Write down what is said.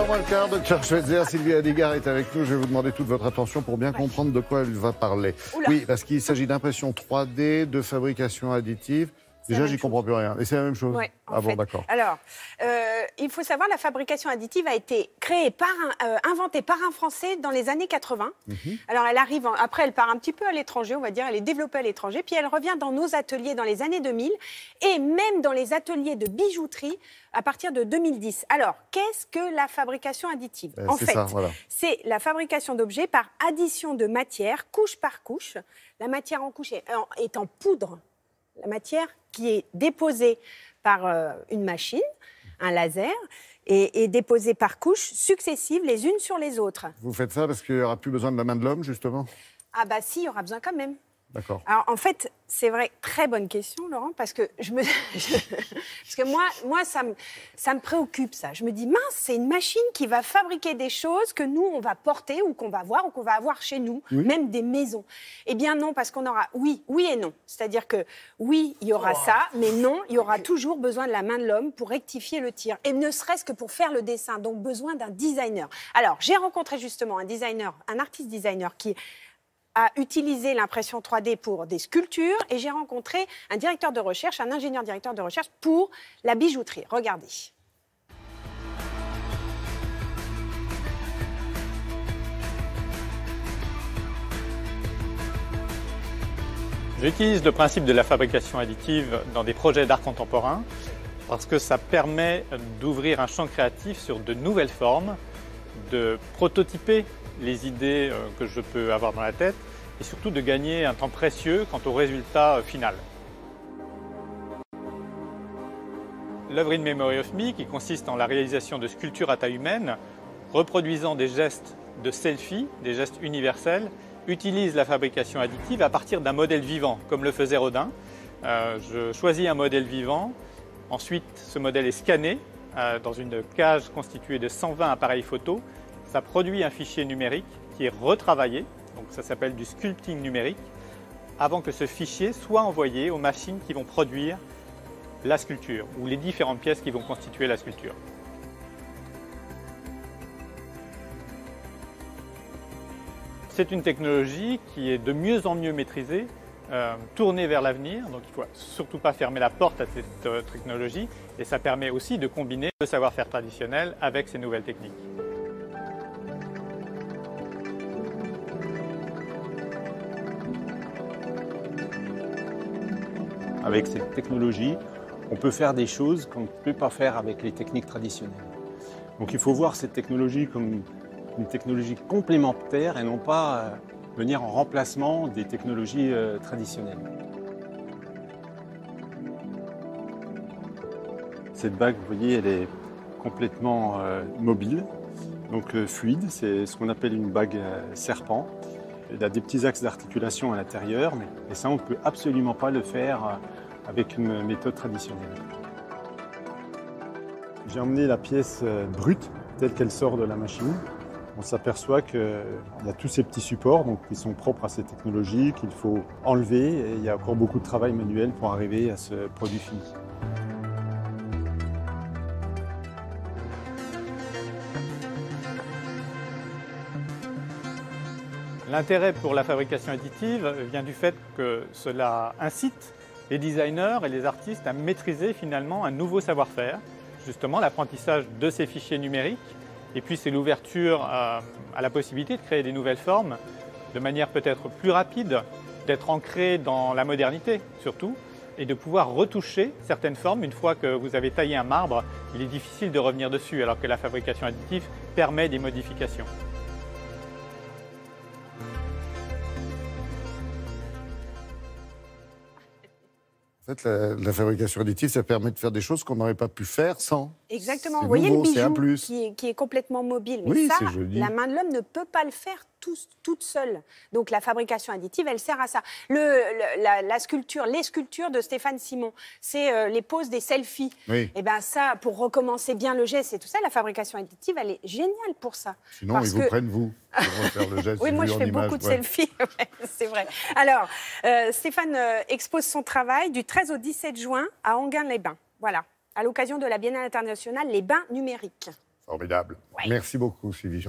19h moins le quart, Dr Schweitzer, Sylvie Adigard est avec nous. Je vais vous demander toute votre attention pour bien comprendre de quoi elle va parler. Oula. Oui, parce qu'il s'agit d'impression 3D, de fabrication additive. Déjà, j'y comprends plus rien. Et c'est la même chose. Oui, ah bon, d'accord. Alors, il faut savoir, la fabrication additive a été créée inventée par un Français dans les années 80. Alors, elle arrive, après, elle part un petit peu à l'étranger, on va dire, elle est développée à l'étranger, puis elle revient dans nos ateliers dans les années 2000 et même dans les ateliers de bijouterie à partir de 2010. Alors, qu'est-ce que la fabrication additive? En fait, c'est la fabrication d'objets par addition de matière, couche par couche. La matière en couche est en poudre. La matière qui est déposée par une machine, un laser, et déposée par couches successives les unes sur les autres. Vous faites ça parce qu'il n'y aura plus besoin de la main de l'homme, justement? Ah bah si, il y aura besoin quand même. D'accord. Alors en fait, c'est vrai, très bonne question, Laurent, parce que parce que moi ça me préoccupe, ça. Je me dis, mince, c'est une machine qui va fabriquer des choses que nous, on va porter ou qu'on va voir ou qu'on va avoir chez nous, même des maisons. Eh bien non, parce qu'on aura, oui et non. C'est-à-dire que oui, il y aura ça, mais non, il y aura toujours besoin de la main de l'homme pour rectifier le tir, et ne serait-ce que pour faire le dessin, donc besoin d'un designer. Alors, j'ai rencontré justement un designer, un artiste designer qui a utilisé l'impression 3D pour des sculptures, et j'ai rencontré un directeur de recherche, un ingénieur directeur de recherche pour la bijouterie. Regardez. J'utilise le principe de la fabrication additive dans des projets d'art contemporain parce que ça permet d'ouvrir un champ créatif sur de nouvelles formes, de prototyper les idées que je peux avoir dans la tête et surtout de gagner un temps précieux quant au résultat final. L'œuvre In Memory of Me, qui consiste en la réalisation de sculptures à taille humaine, reproduisant des gestes de selfie, des gestes universels, utilise la fabrication additive à partir d'un modèle vivant, comme le faisait Rodin. Je choisis un modèle vivant, ensuite ce modèle est scanné dans une cage constituée de 120 appareils photo. Ça produit un fichier numérique qui est retravaillé, donc ça s'appelle du sculpting numérique, avant que ce fichier soit envoyé aux machines qui vont produire la sculpture, ou les différentes pièces qui vont constituer la sculpture. C'est une technologie qui est de mieux en mieux maîtrisée, tournée vers l'avenir, donc il ne faut surtout pas fermer la porte à cette technologie, et ça permet aussi de combiner le savoir-faire traditionnel avec ces nouvelles techniques. Avec cette technologie, on peut faire des choses qu'on ne peut pas faire avec les techniques traditionnelles. Donc il faut voir cette technologie comme une technologie complémentaire et non pas venir en remplacement des technologies traditionnelles. Cette bague, vous voyez, elle est complètement mobile, donc fluide. C'est ce qu'on appelle une bague serpent. Elle a des petits axes d'articulation à l'intérieur, mais ça, on ne peut absolument pas le faire avec une méthode traditionnelle. J'ai emmené la pièce brute, telle qu'elle sort de la machine. On s'aperçoit qu'il y a tous ces petits supports donc, qui sont propres à ces technologies, qu'il faut enlever, et il y a encore beaucoup de travail manuel pour arriver à ce produit fini. L'intérêt pour la fabrication additive vient du fait que cela incite les designers et les artistes à maîtriser finalement un nouveau savoir-faire, justement l'apprentissage de ces fichiers numériques, et puis c'est l'ouverture à la possibilité de créer des nouvelles formes de manière peut-être plus rapide, d'être ancré dans la modernité surtout, et de pouvoir retoucher certaines formes. Une fois que vous avez taillé un marbre, il est difficile de revenir dessus, alors que la fabrication additive permet des modifications. En fait, la fabrication additive, ça permet de faire des choses qu'on n'aurait pas pu faire sans. Exactement. Vous voyez le bijou qui est complètement mobile. Mais oui, ça, c'est joli. La main de l'homme ne peut pas le faire toute seule. Donc la fabrication additive, elle sert à ça. La sculpture, les sculptures de Stéphane Simon, c'est les poses des selfies. Oui. Et bien ça, pour recommencer bien le geste et tout ça, la fabrication additive, elle est géniale pour ça. Sinon, ils vous prennent vous pour faire le geste. Oui, moi je fais beaucoup de selfies, c'est vrai. Alors, Stéphane expose son travail du 13 au 17 juin à Enghien-les-Bains. Voilà, à l'occasion de la Biennale internationale Les Bains numériques. Formidable. Ouais. Merci beaucoup, Sylvie.